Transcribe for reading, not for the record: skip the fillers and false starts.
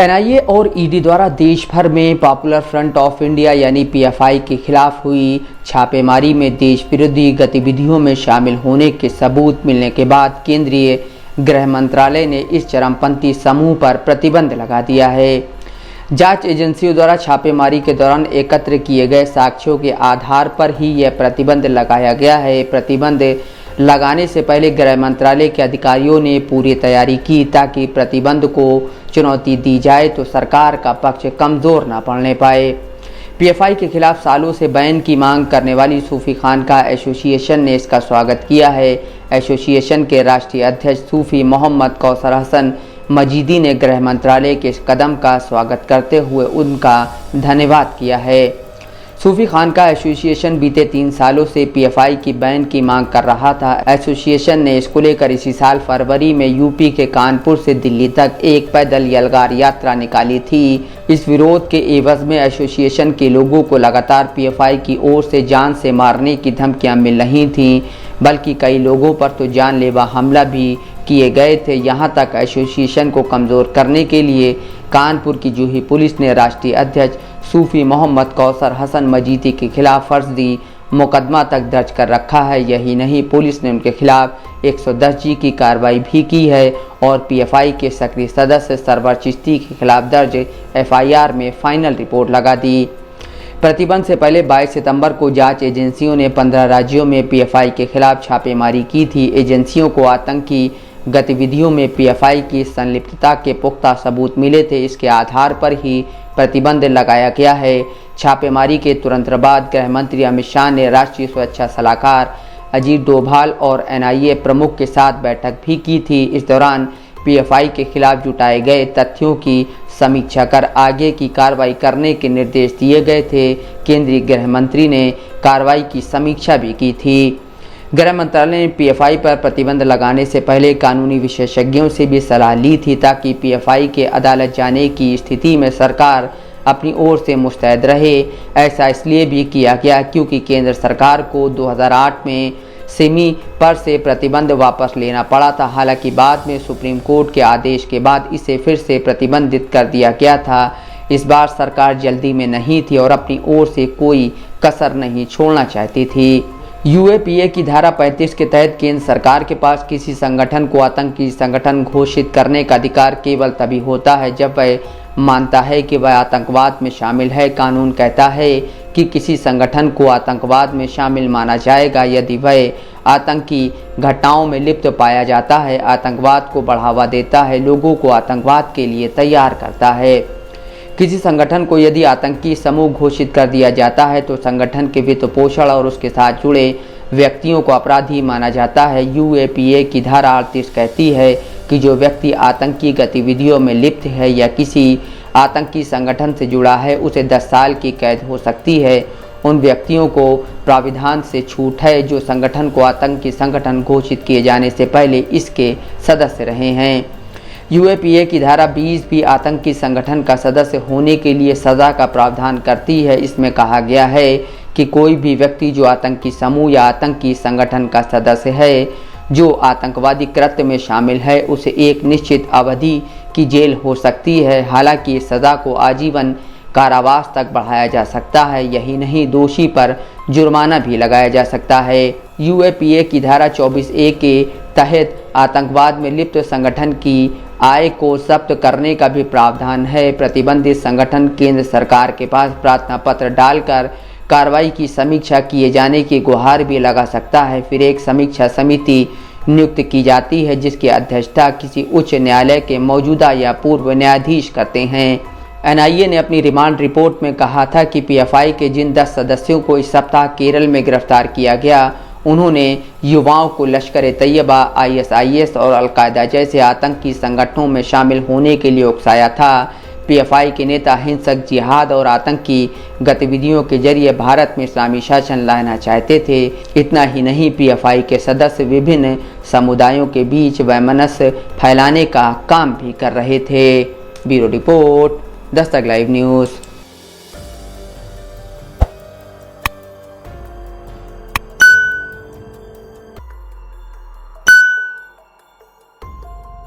NIA और ED द्वारा देश भर में पॉपुलर फ्रंट ऑफ इंडिया यानी पीएफआई के खिलाफ हुई छापेमारी में देश विरोधी गतिविधियों में शामिल होने के सबूत मिलने के बाद केंद्रीय गृह मंत्रालय ने इस चरमपंथी समूह पर प्रतिबंध लगा दिया है। जांच एजेंसियों द्वारा छापेमारी के दौरान एकत्र किए गए साक्ष्यों के आधार पर ही यह प्रतिबंध लगाया गया है। प्रतिबंध लगाने से पहले गृह मंत्रालय के अधिकारियों ने पूरी तैयारी की ताकि प्रतिबंध को चुनौती दी जाए तो सरकार का पक्ष कमज़ोर न पड़ने पाए। पीएफआई के खिलाफ सालों से बैन की मांग करने वाली सूफी खानका एसोसिएशन ने इसका स्वागत किया है। एसोसिएशन के राष्ट्रीय अध्यक्ष सूफी मोहम्मद कौसर हसन मजीदी ने गृह मंत्रालय के इस कदम का स्वागत करते हुए उनका धन्यवाद किया है। सूफी खानका एसोसिएशन बीते 3 सालों से पीएफआई की बैन की मांग कर रहा था। एसोसिएशन ने इसको लेकर इसी साल फरवरी में यूपी के कानपुर से दिल्ली तक एक पैदल यलगार यात्रा निकाली थी। इस विरोध के एवज में एसोसिएशन के लोगों को लगातार पीएफआई की ओर से जान से मारने की धमकियां मिल रही थीं, बल्कि कई लोगों पर तो जानलेवा हमला भी किए गए थे। यहां तक एसोसिएशन को कमज़ोर करने के लिए कानपुर की जूही पुलिस ने राष्ट्रीय अध्यक्ष सूफी मोहम्मद कौसर हसन मजीदी के खिलाफ फर्जी मुकदमा तक दर्ज कर रखा है। यही नहीं, पुलिस ने उनके खिलाफ 110G की कार्रवाई भी की है और पीएफआई के सक्रिय सदस्य सरवर चिश्ती के खिलाफ दर्ज एफआईआर में फाइनल रिपोर्ट लगा दी। प्रतिबंध से पहले 22 सितंबर को जांच एजेंसियों ने 15 राज्यों में पीएफआई के खिलाफ छापेमारी की थी। एजेंसियों को आतंकी गतिविधियों में पीएफआई की संलिप्तता के पुख्ता सबूत मिले थे। इसके आधार पर ही प्रतिबंध लगाया गया है। छापेमारी के तुरंत बाद गृह मंत्री अमित शाह ने राष्ट्रीय सुरक्षा सलाहकार अजीत डोभाल और एनआईए प्रमुख के साथ बैठक भी की थी। इस दौरान पीएफआई के खिलाफ जुटाए गए तथ्यों की समीक्षा कर आगे की कार्रवाई करने के निर्देश दिए गए थे। केंद्रीय गृह मंत्री ने कार्रवाई की समीक्षा भी की थी। गृह मंत्रालय ने पीएफआई पर प्रतिबंध लगाने से पहले कानूनी विशेषज्ञों से भी सलाह ली थी ताकि पीएफआई के अदालत जाने की स्थिति में सरकार अपनी ओर से मुस्तैद रहे। ऐसा इसलिए भी किया गया क्योंकि केंद्र सरकार को 2008 में सिमी पर से प्रतिबंध वापस लेना पड़ा था। हालांकि बाद में सुप्रीम कोर्ट के आदेश के बाद इसे फिर से प्रतिबंधित कर दिया गया था। इस बार सरकार जल्दी में नहीं थी और अपनी ओर से कोई कसर नहीं छोड़ना चाहती थी। यूएपीए की धारा 35 के तहत केंद्र सरकार के पास किसी संगठन को आतंकी संगठन घोषित करने का अधिकार केवल तभी होता है जब वह मानता है कि वह आतंकवाद में शामिल है। कानून कहता है कि किसी संगठन को आतंकवाद में शामिल माना जाएगा यदि वह आतंकी घटनाओं में लिप्त पाया जाता है, आतंकवाद को बढ़ावा देता है, लोगों को आतंकवाद के लिए तैयार करता है। किसी संगठन को यदि आतंकी समूह घोषित कर दिया जाता है तो संगठन के वित्त पोषण और उसके साथ जुड़े व्यक्तियों को अपराधी माना जाता है। यूएपीए की धारा 38 कहती है कि जो व्यक्ति आतंकी गतिविधियों में लिप्त है या किसी आतंकी संगठन से जुड़ा है उसे 10 साल की कैद हो सकती है। उन व्यक्तियों को प्राविधान से छूट है जो संगठन को आतंकी संगठन घोषित किए जाने से पहले इसके सदस्य रहे हैं। यूएपीए की धारा 20 भी आतंकी संगठन का सदस्य होने के लिए सज़ा का प्रावधान करती है। इसमें कहा गया है कि कोई भी व्यक्ति जो आतंकी समूह या आतंकी संगठन का सदस्य है जो आतंकवादी कृत्य में शामिल है उसे एक निश्चित अवधि की जेल हो सकती है। हालांकि इस सज़ा को आजीवन कारावास तक बढ़ाया जा सकता है। यही नहीं, दोषी पर जुर्माना भी लगाया जा सकता है। यूएपीए की धारा 24A के तहत आतंकवाद में लिप्त संगठन की आय को जब्त करने का भी प्रावधान है। प्रतिबंधित संगठन केंद्र सरकार के पास प्रार्थना पत्र डालकर कार्रवाई की समीक्षा किए जाने की गुहार भी लगा सकता है। फिर एक समीक्षा समिति नियुक्त की जाती है जिसकी अध्यक्षता किसी उच्च न्यायालय के मौजूदा या पूर्व न्यायाधीश करते हैं। एनआईए ने अपनी रिमांड रिपोर्ट में कहा था कि पीएफआई के जिन 10 सदस्यों को इस सप्ताह केरल में गिरफ्तार किया गया उन्होंने युवाओं को लश्कर तैयबा, आईएसआईएस और अलकायदा जैसे आतंकी संगठनों में शामिल होने के लिए उकसाया था। पीएफआई के नेता हिंसक जिहाद और आतंकी गतिविधियों के जरिए भारत में इस्लामी शासन लाना चाहते थे। इतना ही नहीं, पीएफआई के सदस्य विभिन्न समुदायों के बीच वैमनस्य फैलाने का काम भी कर रहे थे। Bureau report, Dastak live news.